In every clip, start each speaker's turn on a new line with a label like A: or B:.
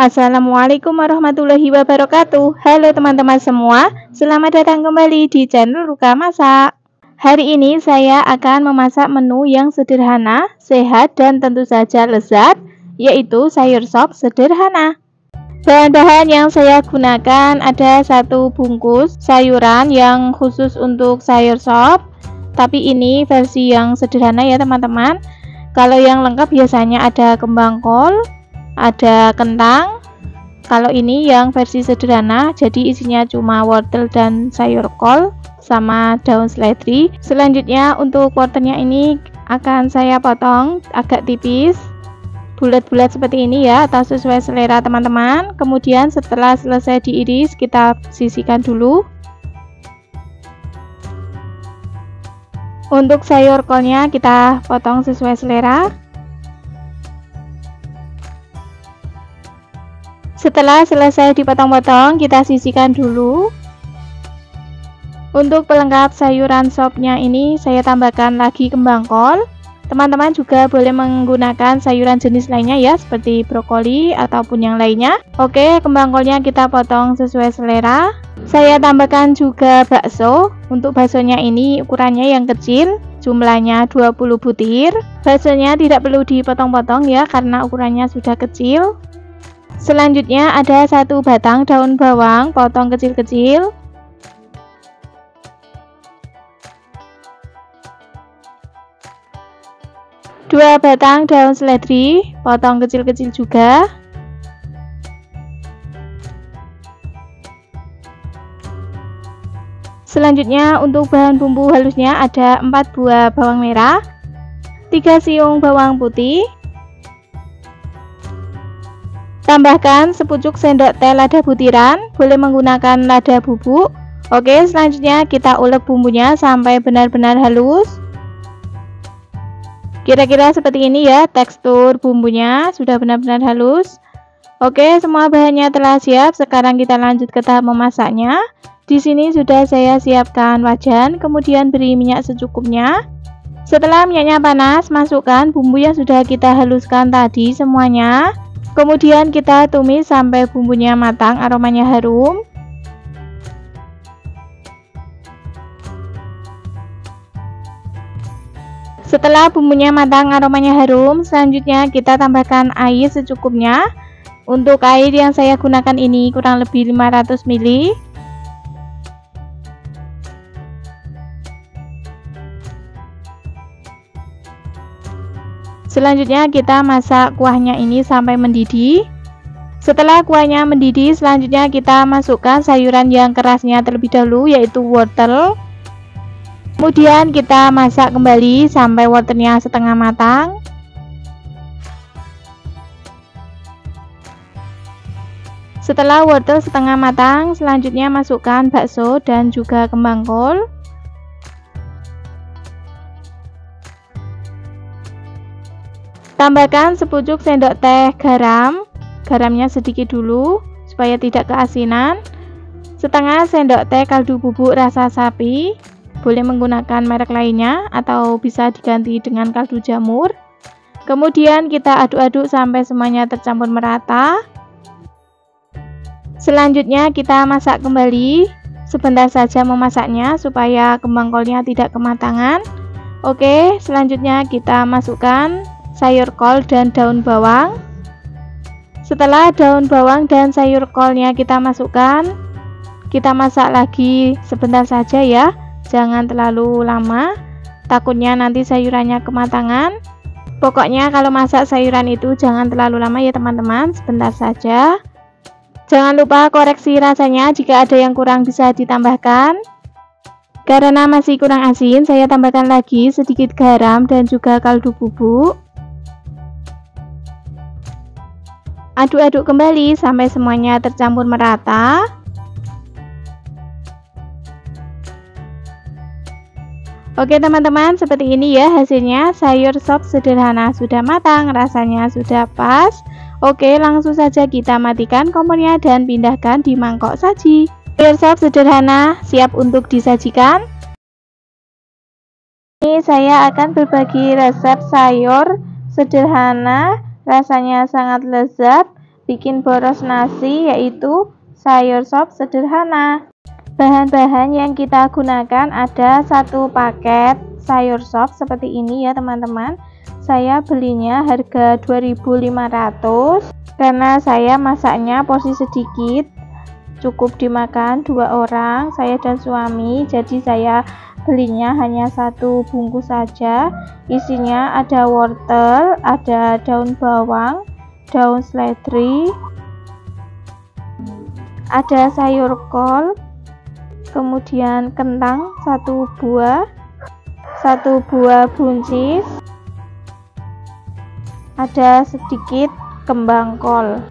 A: Assalamualaikum warahmatullahi wabarakatuh. Halo teman-teman semua, selamat datang kembali di channel Ruka Masak. Hari ini saya akan memasak menu yang sederhana, sehat, dan tentu saja lezat, yaitu sayur sop sederhana. Bahan-bahan yang saya gunakan ada 1 bungkus sayuran yang khusus untuk sayur sop, tapi ini versi yang sederhana ya teman-teman. Kalau yang lengkap biasanya ada kembang kol, ada kentang. Kalau ini yang versi sederhana, jadi isinya cuma wortel dan sayur kol sama daun seledri. Selanjutnya untuk wortelnya ini akan saya potong agak tipis, bulat-bulat seperti ini ya, atau sesuai selera teman-teman. Kemudian setelah selesai diiris, kita sisihkan dulu. Untuk sayur kolnya kita potong sesuai selera. Setelah selesai dipotong-potong, kita sisihkan dulu. Untuk pelengkap sayuran sopnya ini, saya tambahkan lagi kembang kol. Teman-teman juga boleh menggunakan sayuran jenis lainnya ya, seperti brokoli ataupun yang lainnya. Oke, kembang kolnya kita potong sesuai selera. Saya tambahkan juga bakso. Untuk baksonya ini ukurannya yang kecil, jumlahnya 20 butir. Baksonya tidak perlu dipotong-potong ya, karena ukurannya sudah kecil. Selanjutnya ada 1 batang daun bawang, potong kecil-kecil. Dua batang daun seledri, potong kecil-kecil juga. Selanjutnya untuk bahan bumbu halusnya ada 4 buah bawang merah, 3 siung bawang putih. Tambahkan sepucuk sendok teh lada butiran, boleh menggunakan lada bubuk. Oke, selanjutnya kita ulek bumbunya sampai benar-benar halus. Kira-kira seperti ini ya tekstur bumbunya, sudah benar-benar halus. Oke, semua bahannya telah siap. Sekarang kita lanjut ke tahap memasaknya. Di sini sudah saya siapkan wajan, kemudian beri minyak secukupnya. Setelah minyaknya panas, masukkan bumbu yang sudah kita haluskan tadi semuanya. Kemudian kita tumis sampai bumbunya matang, aromanya harum. Setelah bumbunya matang, aromanya harum, selanjutnya kita tambahkan air secukupnya. Untuk air yang saya gunakan ini kurang lebih 500 ml. Selanjutnya kita masak kuahnya ini sampai mendidih. Setelah kuahnya mendidih, selanjutnya kita masukkan sayuran yang kerasnya terlebih dahulu, yaitu wortel. Kemudian kita masak kembali sampai wortelnya setengah matang. Setelah wortel setengah matang, selanjutnya masukkan bakso dan juga kembang kol. Tambahkan sepucuk sendok teh garam, garamnya sedikit dulu supaya tidak keasinan. Setengah sendok teh kaldu bubuk rasa sapi, boleh menggunakan merek lainnya atau bisa diganti dengan kaldu jamur. Kemudian kita aduk-aduk sampai semuanya tercampur merata. Selanjutnya kita masak kembali, sebentar saja memasaknya supaya kembang kolnya tidak kematangan. Oke, selanjutnya kita masukkan sayur kol dan daun bawang. Setelah daun bawang dan sayur kolnya kita masukkan, kita masak lagi sebentar saja ya, jangan terlalu lama, takutnya nanti sayurannya kematangan. Pokoknya kalau masak sayuran itu jangan terlalu lama ya teman-teman, sebentar saja. Jangan lupa koreksi rasanya, jika ada yang kurang bisa ditambahkan. Karena masih kurang asin, saya tambahkan lagi sedikit garam dan juga kaldu bubuk. Aduk-aduk kembali sampai semuanya tercampur merata. Oke teman-teman, seperti ini ya hasilnya. Sayur sop sederhana sudah matang, rasanya sudah pas. Oke, langsung saja kita matikan kompornya dan pindahkan di mangkok saji. Sayur sop sederhana siap untuk disajikan. Ini saya akan berbagi resep sayur sederhana, rasanya sangat lezat, bikin boros nasi, yaitu sayur sop sederhana. Bahan-bahan yang kita gunakan ada 1 paket sayur sop seperti ini ya teman-teman. Saya belinya harga 2.500 karena saya masaknya porsi sedikit, cukup dimakan 2 orang, saya dan suami. Jadi saya belinya hanya 1 bungkus saja. Isinya ada wortel, ada daun bawang, daun seledri, ada sayur kol, kemudian kentang 1 buah, 1 buah buncis, ada sedikit kembang kol.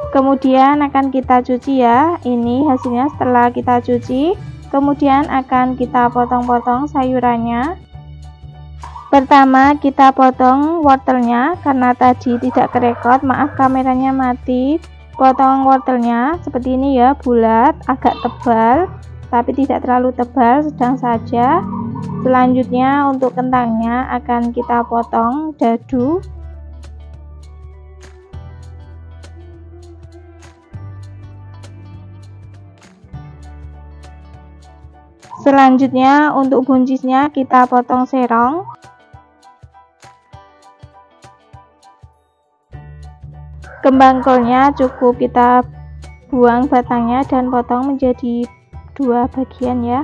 A: Kemudian akan kita cuci ya. Ini hasilnya setelah kita cuci. Kemudian akan kita potong-potong sayurannya. Pertama kita potong wortelnya, karena tadi tidak kerekot, maaf kameranya mati. Potong wortelnya seperti ini ya, bulat, agak tebal tapi tidak terlalu tebal, sedang saja. Selanjutnya untuk kentangnya akan kita potong dadu. Selanjutnya untuk buncisnya kita potong serong. Kembang kolnya cukup kita buang batangnya dan potong menjadi 2 bagian ya.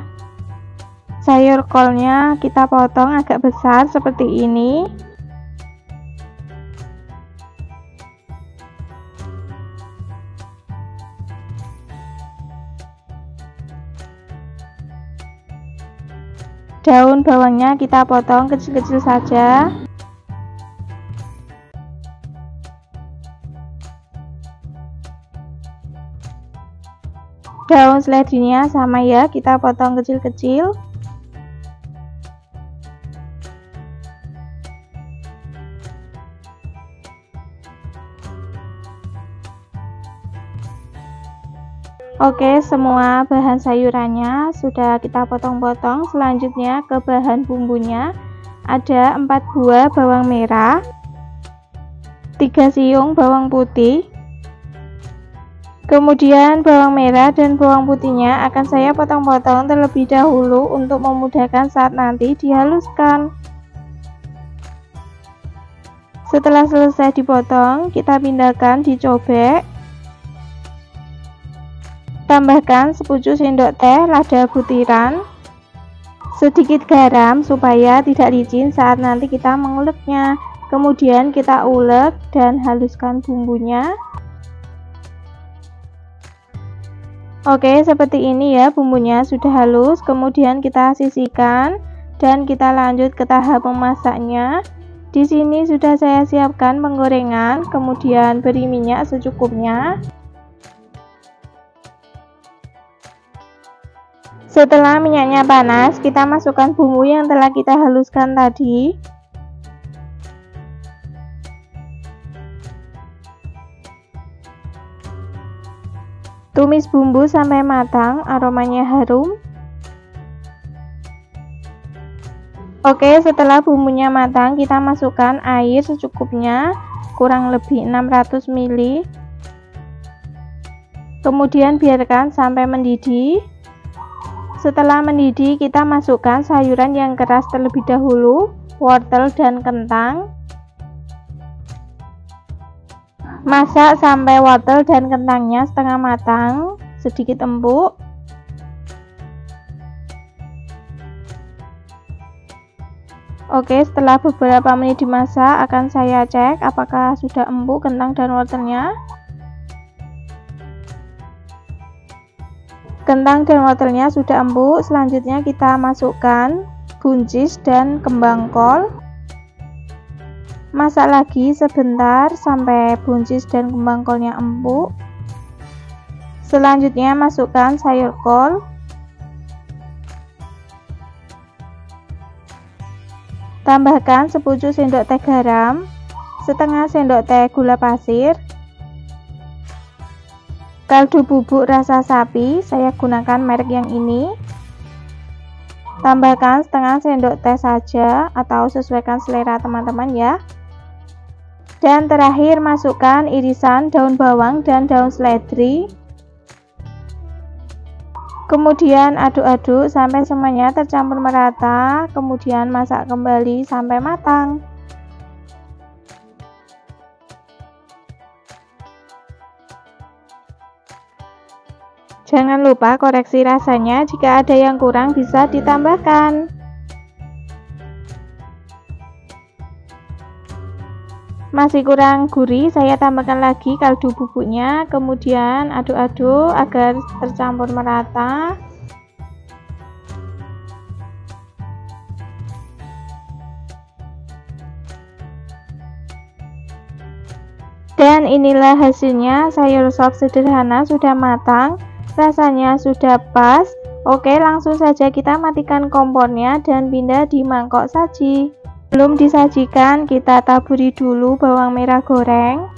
A: Sayur kolnya kita potong agak besar seperti ini. Daun bawangnya kita potong kecil-kecil saja. Daun seledrinya sama ya, kita potong kecil-kecil. Oke, semua bahan sayurannya sudah kita potong-potong. Selanjutnya ke bahan bumbunya. Ada 4 buah bawang merah, 3 siung bawang putih. Kemudian bawang merah dan bawang putihnya akan saya potong-potong terlebih dahulu untuk memudahkan saat nanti dihaluskan. Setelah selesai dipotong, kita pindahkan dicobek. Tambahkan sepucuk sendok teh lada butiran, sedikit garam supaya tidak licin saat nanti kita menguleknya. Kemudian kita ulek dan haluskan bumbunya. Oke, seperti ini ya, bumbunya sudah halus. Kemudian kita sisihkan dan kita lanjut ke tahap memasaknya. Di sini sudah saya siapkan penggorengan, kemudian beri minyak secukupnya. Setelah minyaknya panas, kita masukkan bumbu yang telah kita haluskan tadi. Tumis bumbu sampai matang, aromanya harum. Oke, setelah bumbunya matang, kita masukkan air secukupnya, kurang lebih 600 ml. Kemudian biarkan sampai mendidih. Setelah mendidih, kita masukkan sayuran yang keras terlebih dahulu, wortel dan kentang. Masak sampai wortel dan kentangnya setengah matang, sedikit empuk. Oke, setelah beberapa menit dimasak, akan saya cek apakah sudah empuk kentang dan wortelnya. Kentang dan wortelnya sudah empuk. Selanjutnya kita masukkan buncis dan kembang kol. Masak lagi sebentar sampai buncis dan kembang kolnya empuk. Selanjutnya masukkan sayur kol. Tambahkan sepucuk sendok teh garam, setengah sendok teh gula pasir, kaldu bubuk rasa sapi, saya gunakan merek yang ini. Tambahkan setengah sendok teh saja atau sesuaikan selera teman-teman ya. Dan terakhir masukkan irisan daun bawang dan daun seledri. Kemudian aduk-aduk sampai semuanya tercampur merata, kemudian masak kembali sampai matang. Jangan lupa koreksi rasanya, jika ada yang kurang bisa ditambahkan. Masih kurang gurih, saya tambahkan lagi kaldu bubuknya, kemudian aduk-aduk agar tercampur merata. Dan inilah hasilnya, sayur sop sederhana sudah matang, rasanya sudah pas. Oke, langsung saja kita matikan kompornya dan pindah di mangkok saji. Belum disajikan, kita taburi dulu bawang merah goreng.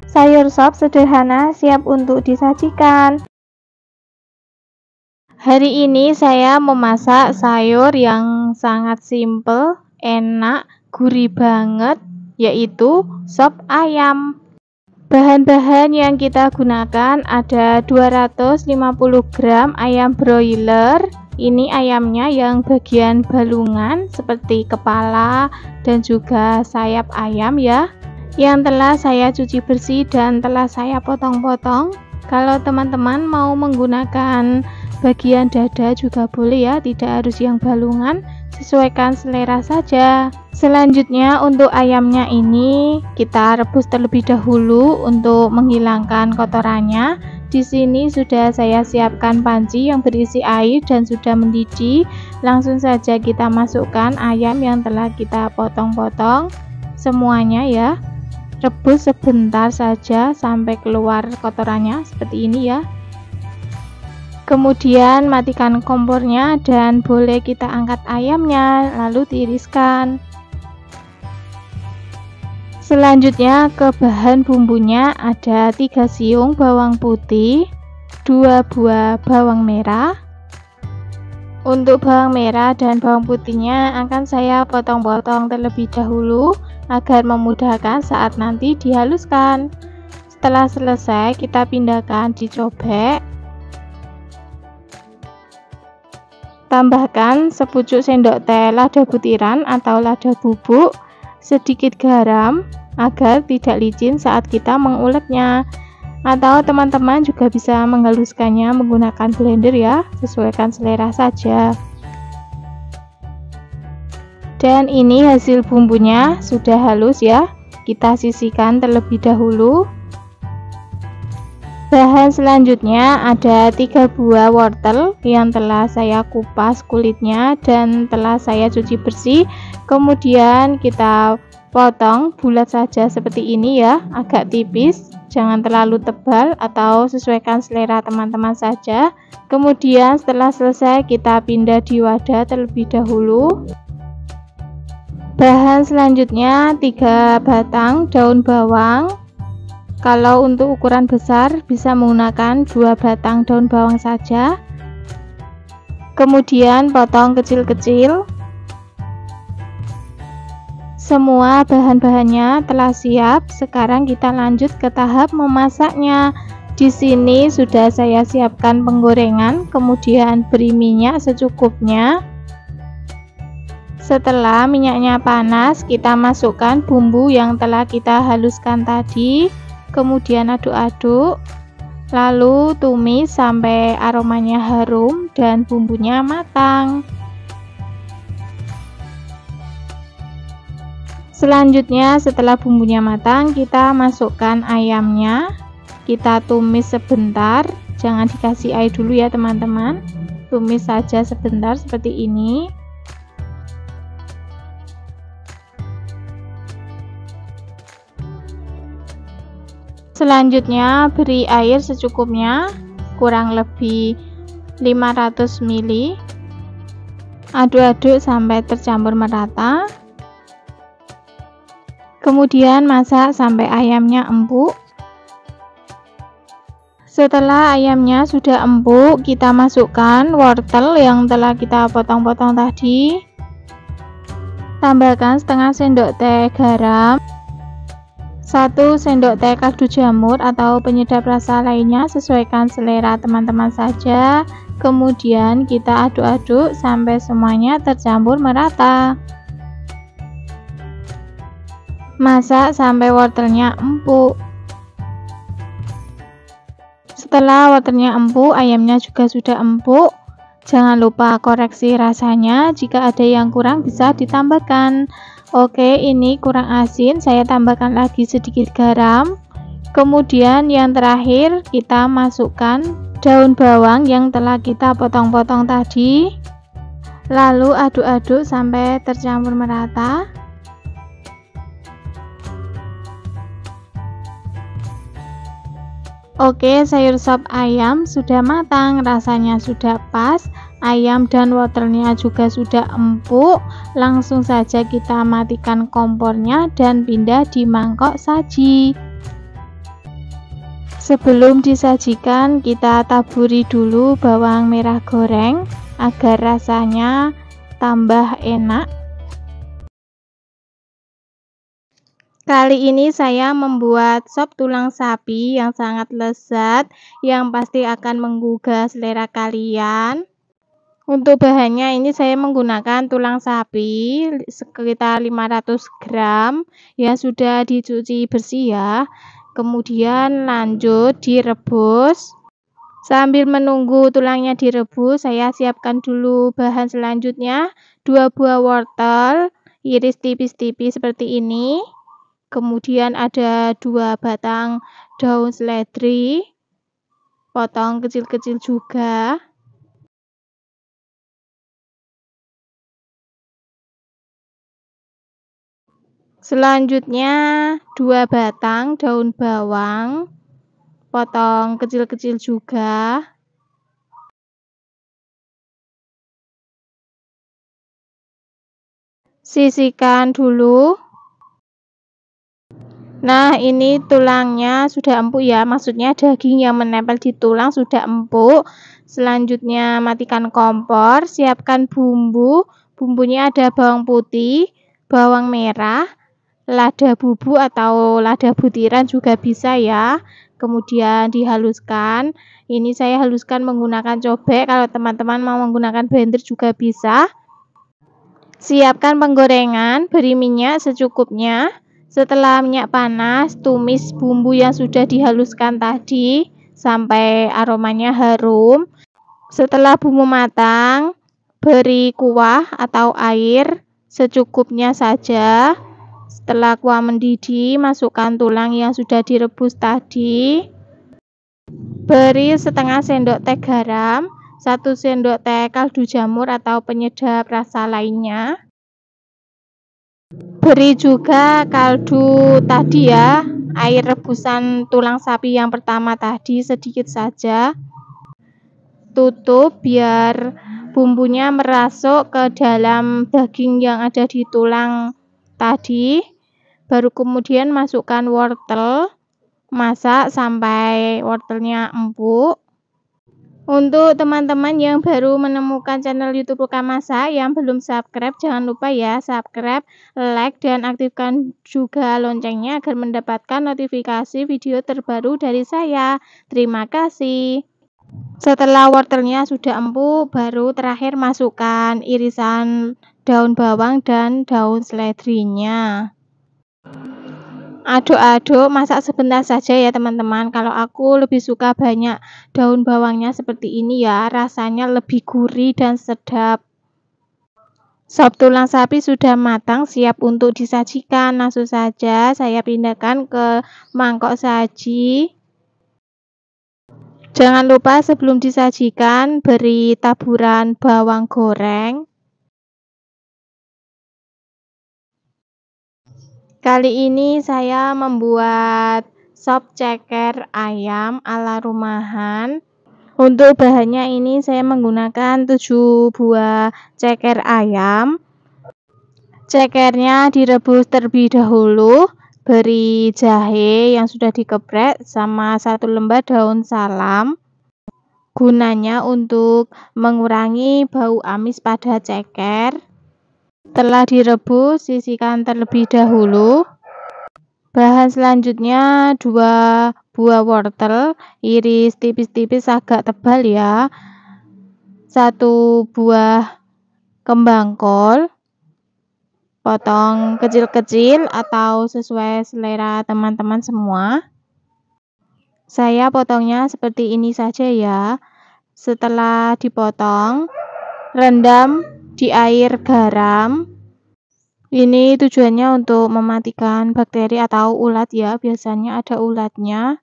A: Sayur sop sederhana siap untuk disajikan. Hari ini saya memasak sayur yang sangat simple, enak, gurih banget, yaitu sop ayam. Bahan-bahan yang kita gunakan ada 250 gram ayam broiler. Ini ayamnya yang bagian balungan seperti kepala dan juga sayap ayam ya, yang telah saya cuci bersih dan telah saya potong-potong. Kalau teman-teman mau menggunakan bagian dada juga boleh ya, tidak harus yang balungan, sesuaikan selera saja. Selanjutnya untuk ayamnya ini kita rebus terlebih dahulu untuk menghilangkan kotorannya. Di sini sudah saya siapkan panci yang berisi air dan sudah mendidih. Langsung saja kita masukkan ayam yang telah kita potong-potong semuanya ya. Rebus sebentar saja sampai keluar kotorannya seperti ini ya. Kemudian matikan kompornya dan boleh kita angkat ayamnya lalu tiriskan. Selanjutnya ke bahan bumbunya ada 3 siung bawang putih, 2 buah bawang merah. Untuk bawang merah dan bawang putihnya akan saya potong-potong terlebih dahulu agar memudahkan saat nanti dihaluskan. Setelah selesai kita pindahkan di cobek. Tambahkan sepucuk sendok teh lada butiran atau lada bubuk, sedikit garam agar tidak licin saat kita menguleknya, atau teman-teman juga bisa menghaluskannya menggunakan blender ya, sesuaikan selera saja. Dan ini hasil bumbunya sudah halus ya, kita sisihkan terlebih dahulu. Bahan selanjutnya ada 3 buah wortel yang telah saya kupas kulitnya dan telah saya cuci bersih. Kemudian kita potong bulat saja seperti ini ya, agak tipis, jangan terlalu tebal atau sesuaikan selera teman-teman saja. Kemudian setelah selesai kita pindah di wadah terlebih dahulu. Bahan selanjutnya 3 batang daun bawang. Kalau untuk ukuran besar bisa menggunakan 2 batang daun bawang saja. Kemudian potong kecil-kecil. Semua bahan-bahannya telah siap. Sekarang kita lanjut ke tahap memasaknya. Di sini sudah saya siapkan penggorengan, kemudian beri minyak secukupnya. Setelah minyaknya panas, kita masukkan bumbu yang telah kita haluskan tadi. Kemudian aduk-aduk, lalu tumis sampai aromanya harum dan bumbunya matang. Selanjutnya setelah bumbunya matang, kita masukkan ayamnya, kita tumis sebentar, jangan dikasih air dulu ya teman-teman, tumis saja sebentar seperti ini. Selanjutnya beri air secukupnya, kurang lebih 500 ml. Aduk-aduk sampai tercampur merata. Kemudian masak sampai ayamnya empuk. Setelah ayamnya sudah empuk, kita masukkan wortel yang telah kita potong-potong tadi. Tambahkan setengah sendok teh garam, 1 sendok teh kaldu jamur atau penyedap rasa lainnya, sesuaikan selera teman-teman saja. Kemudian kita aduk-aduk sampai semuanya tercampur merata. Masak sampai wortelnya empuk. Setelah wortelnya empuk, ayamnya juga sudah empuk. Jangan lupa koreksi rasanya, jika ada yang kurang bisa ditambahkan. Oke, ini kurang asin, saya tambahkan lagi sedikit garam. Kemudian yang terakhir kita masukkan daun bawang yang telah kita potong-potong tadi. Lalu aduk-aduk sampai tercampur merata. Oke, sayur sop ayam sudah matang, rasanya sudah pas. Ayam dan wortelnya juga sudah empuk. Langsung saja kita matikan kompornya dan pindah di mangkok saji. Sebelum disajikan, kita taburi dulu bawang merah goreng agar rasanya tambah enak. Kali ini saya membuat sop tulang sapi yang sangat lezat, yang pasti akan menggugah selera kalian. Untuk bahannya ini saya menggunakan tulang sapi sekitar 500 gram yang sudah dicuci bersih ya. Kemudian lanjut direbus. Sambil menunggu tulangnya direbus, saya siapkan dulu bahan selanjutnya. 2 buah wortel, iris tipis-tipis seperti ini. Kemudian ada 2 batang daun seledri, potong kecil-kecil juga. Selanjutnya 2 batang daun bawang, potong kecil-kecil juga. Sisihkan dulu. Nah, ini tulangnya sudah empuk ya, maksudnya daging yang menempel di tulang sudah empuk. Selanjutnya matikan kompor, siapkan bumbu. Bumbunya ada bawang putih, bawang merah, lada bubuk atau lada butiran juga bisa ya. Kemudian dihaluskan. Ini saya haluskan menggunakan cobek, kalau teman-teman mau menggunakan blender juga bisa. Siapkan penggorengan, beri minyak secukupnya. Setelah minyak panas, tumis bumbu yang sudah dihaluskan tadi sampai aromanya harum. Setelah bumbu matang, beri kuah atau air secukupnya saja. Setelah kuah mendidih, masukkan tulang yang sudah direbus tadi. Beri setengah sendok teh garam, 1 sendok teh kaldu jamur atau penyedap rasa lainnya. Beri juga kaldu tadi ya, air rebusan tulang sapi yang pertama tadi sedikit saja. Tutup biar bumbunya merasuk ke dalam daging yang ada di tulang tadi. Baru kemudian masukkan wortel, masak sampai wortelnya empuk. Untuk teman-teman yang baru menemukan channel YouTube Ruka Masak yang belum subscribe, jangan lupa ya subscribe, like, dan aktifkan juga loncengnya agar mendapatkan notifikasi video terbaru dari saya. Terima kasih. Setelah wortelnya sudah empuk, baru terakhir masukkan irisan daun bawang dan daun seledrinya. Aduk-aduk, masak sebentar saja ya teman-teman. Kalau aku lebih suka banyak daun bawangnya seperti ini ya, rasanya lebih gurih dan sedap. Sop tulang sapi sudah matang, siap untuk disajikan. Langsung saja saya pindahkan ke mangkok saji. Jangan lupa sebelum disajikan beri taburan bawang goreng. Kali ini saya membuat sop ceker ayam ala rumahan. Untuk bahannya ini saya menggunakan 7 buah ceker ayam. Cekernya direbus terlebih dahulu, beri jahe yang sudah dikeprek sama 1 lembar daun salam. Gunanya untuk mengurangi bau amis pada ceker. Setelah direbus, sisihkan terlebih dahulu. Bahan Bahan selanjutnya 2 buah wortel, iris tipis-tipis agak tebal ya. 1 buah kembang kol, potong kecil-kecil atau sesuai selera teman-teman semua. Saya potongnya seperti ini saja ya. Setelah dipotong, rendam di air garam. Ini tujuannya untuk mematikan bakteri atau ulat ya, biasanya ada ulatnya.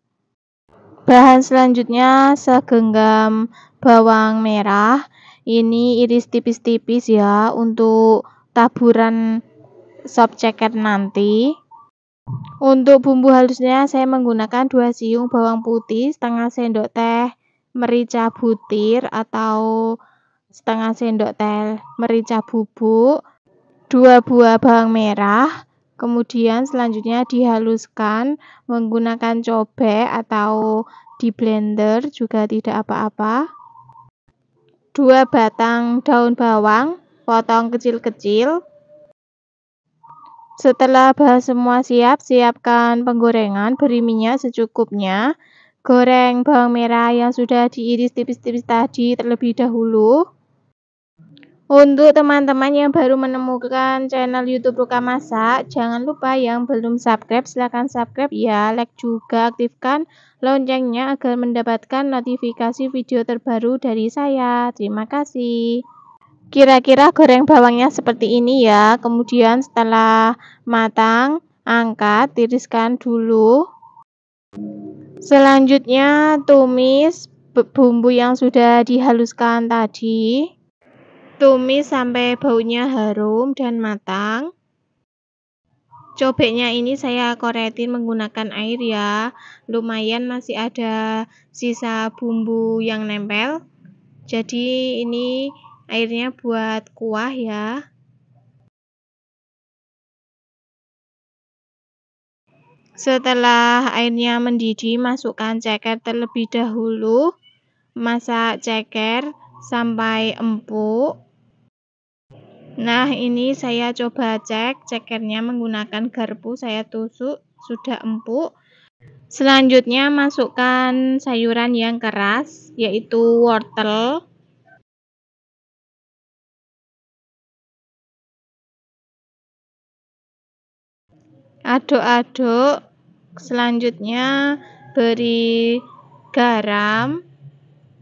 A: Bahan selanjutnya segenggam bawang merah. Ini iris tipis-tipis ya untuk taburan sop ceker nanti. Untuk bumbu halusnya saya menggunakan 2 siung bawang putih, setengah sendok teh merica butir atau setengah sendok teh merica bubuk, 2 buah bawang merah. Kemudian selanjutnya dihaluskan menggunakan cobek atau di blender juga tidak apa-apa. 2 batang daun bawang potong kecil-kecil. Setelah bahan semua siap, siapkan penggorengan, beri minyak secukupnya. Goreng bawang merah yang sudah diiris tipis-tipis tadi terlebih dahulu. Untuk teman-teman yang baru menemukan channel YouTube Ruka Masak, jangan lupa yang belum subscribe, silahkan subscribe ya, like juga, aktifkan loncengnya agar mendapatkan notifikasi video terbaru dari saya. Terima kasih. Kira-kira goreng bawangnya seperti ini ya. Kemudian setelah matang, angkat, tiriskan dulu. Selanjutnya tumis bumbu yang sudah dihaluskan tadi. Tumis sampai baunya harum dan matang. Cobeknya ini saya koretin menggunakan air ya. Lumayan masih ada sisa bumbu yang nempel. Jadi ini airnya buat kuah ya. Setelah airnya mendidih, masukkan ceker terlebih dahulu. Masak ceker sampai empuk. Nah, ini saya coba cek cekernya menggunakan garpu, saya tusuk, sudah empuk. Selanjutnya masukkan sayuran yang keras, yaitu wortel. Aduk-aduk. Selanjutnya beri garam,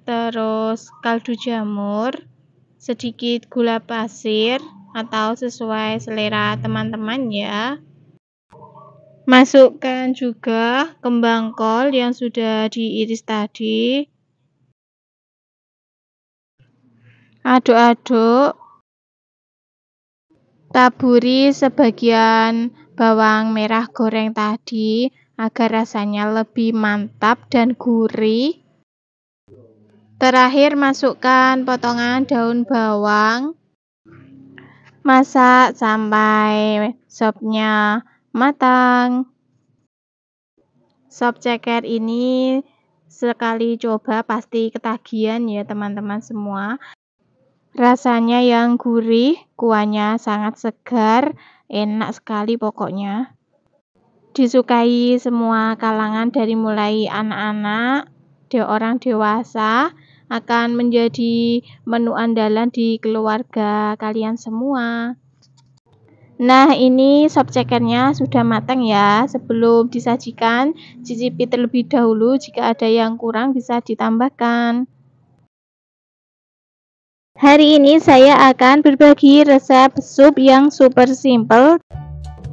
A: terus kaldu jamur, sedikit gula pasir atau sesuai selera teman-teman ya. Masukkan juga kembang kol yang sudah diiris tadi. Aduk-aduk. Taburi sebagian bawang merah goreng tadi agar rasanya lebih mantap dan gurih. Terakhir masukkan potongan daun bawang. Masak sampai sopnya matang. Sop ceker ini sekali coba pasti ketagihan ya teman-teman semua. Rasanya yang gurih, kuahnya sangat segar, enak sekali pokoknya. Disukai semua kalangan dari mulai anak-anak, orang dewasa, akan menjadi menu andalan di keluarga kalian semua. Nah, ini sop cekernya sudah matang ya. Sebelum disajikan, cicipi terlebih dahulu. Jika ada yang kurang bisa ditambahkan. Hari ini saya akan berbagi resep sup yang super simple.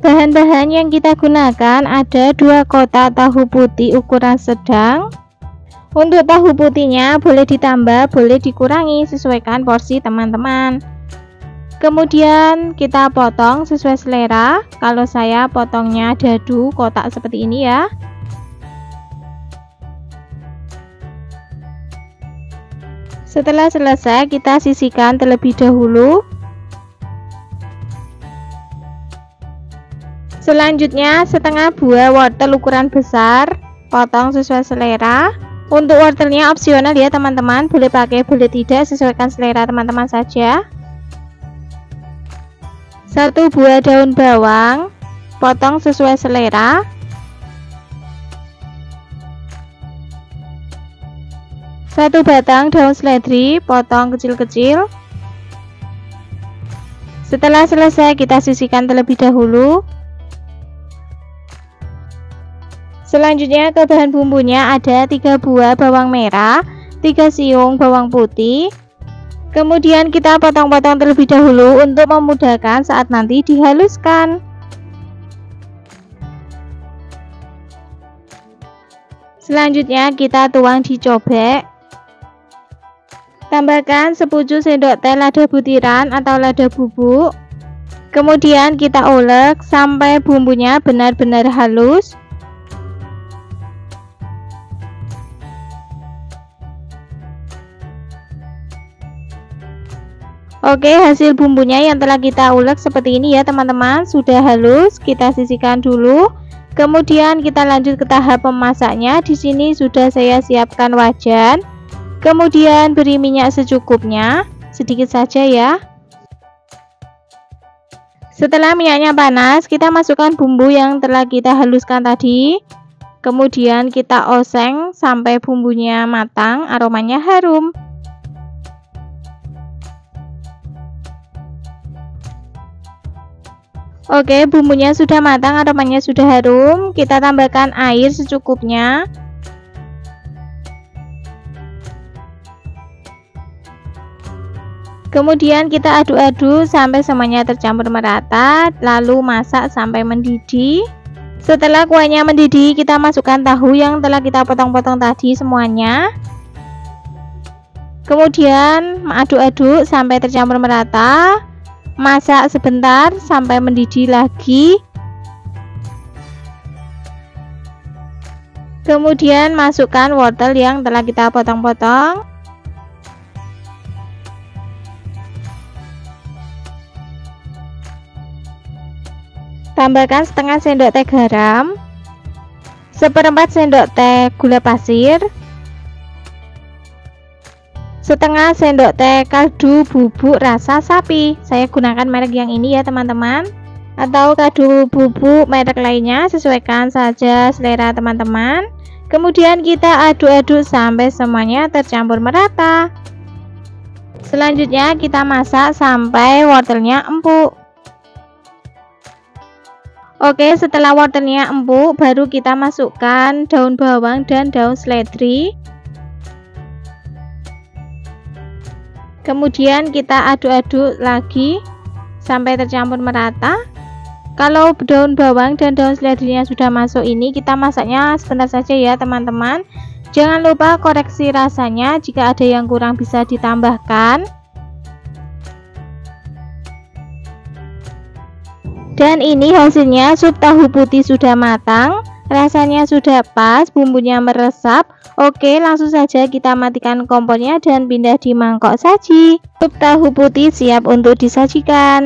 A: Bahan-bahan yang kita gunakan ada 2 kotak tahu putih ukuran sedang. Untuk tahu putihnya boleh ditambah, boleh dikurangi, sesuaikan porsi teman-teman. Kemudian kita potong sesuai selera. Kalau saya potongnya dadu kotak seperti ini ya. Setelah selesai kita sisihkan terlebih dahulu. Selanjutnya setengah buah wortel ukuran besar, potong sesuai selera. Untuk wortelnya opsional ya teman-teman, boleh pakai boleh tidak, sesuaikan selera teman-teman saja. 1 buah daun bawang, potong sesuai selera. 1 batang daun seledri, potong kecil-kecil. Setelah selesai, kita sisihkan terlebih dahulu. Selanjutnya ke bahan bumbunya ada 3 buah bawang merah, 3 siung bawang putih. Kemudian kita potong-potong terlebih dahulu untuk memudahkan saat nanti dihaluskan. Selanjutnya kita tuang di cobek. Tambahkan sepucuk sendok teh lada butiran atau lada bubuk. Kemudian kita ulek sampai bumbunya benar-benar halus. Oke, hasil bumbunya yang telah kita ulek seperti ini ya teman-teman, sudah halus. Kita sisihkan dulu. Kemudian kita lanjut ke tahap memasaknya. Di sini sudah saya siapkan wajan. Kemudian beri minyak secukupnya, sedikit saja ya. Setelah minyaknya panas, kita masukkan bumbu yang telah kita haluskan tadi. Kemudian kita oseng sampai bumbunya matang, aromanya harum. Oke, bumbunya sudah matang, aromanya sudah harum. Kita tambahkan air secukupnya. Kemudian kita aduk-aduk sampai semuanya tercampur merata, lalu masak sampai mendidih. Setelah kuahnya mendidih, kita masukkan tahu yang telah kita potong-potong tadi semuanya. Kemudian aduk-aduk sampai tercampur merata. Masak sebentar sampai mendidih lagi. Kemudian masukkan wortel yang telah kita potong-potong. Tambahkan setengah sendok teh garam, 1/4 sendok teh gula pasir, setengah sendok teh kaldu bubuk rasa sapi. Saya gunakan merek yang ini ya teman-teman, atau kaldu bubuk merek lainnya, sesuaikan saja selera teman-teman. Kemudian kita aduk-aduk sampai semuanya tercampur merata. Selanjutnya kita masak sampai wortelnya empuk. Oke, setelah wortelnya empuk, baru kita masukkan daun bawang dan daun seledri. Kemudian kita aduk-aduk lagi sampai tercampur merata. Kalau daun bawang dan daun seledrinya sudah masuk ini, kita masaknya sebentar saja ya teman-teman. Jangan lupa koreksi rasanya, jika ada yang kurang bisa ditambahkan. Dan ini hasilnya, sup tahu putih sudah matang, rasanya sudah pas, bumbunya meresap. Oke, langsung saja kita matikan kompornya dan pindah di mangkok saji. Sup tahu putih siap untuk disajikan.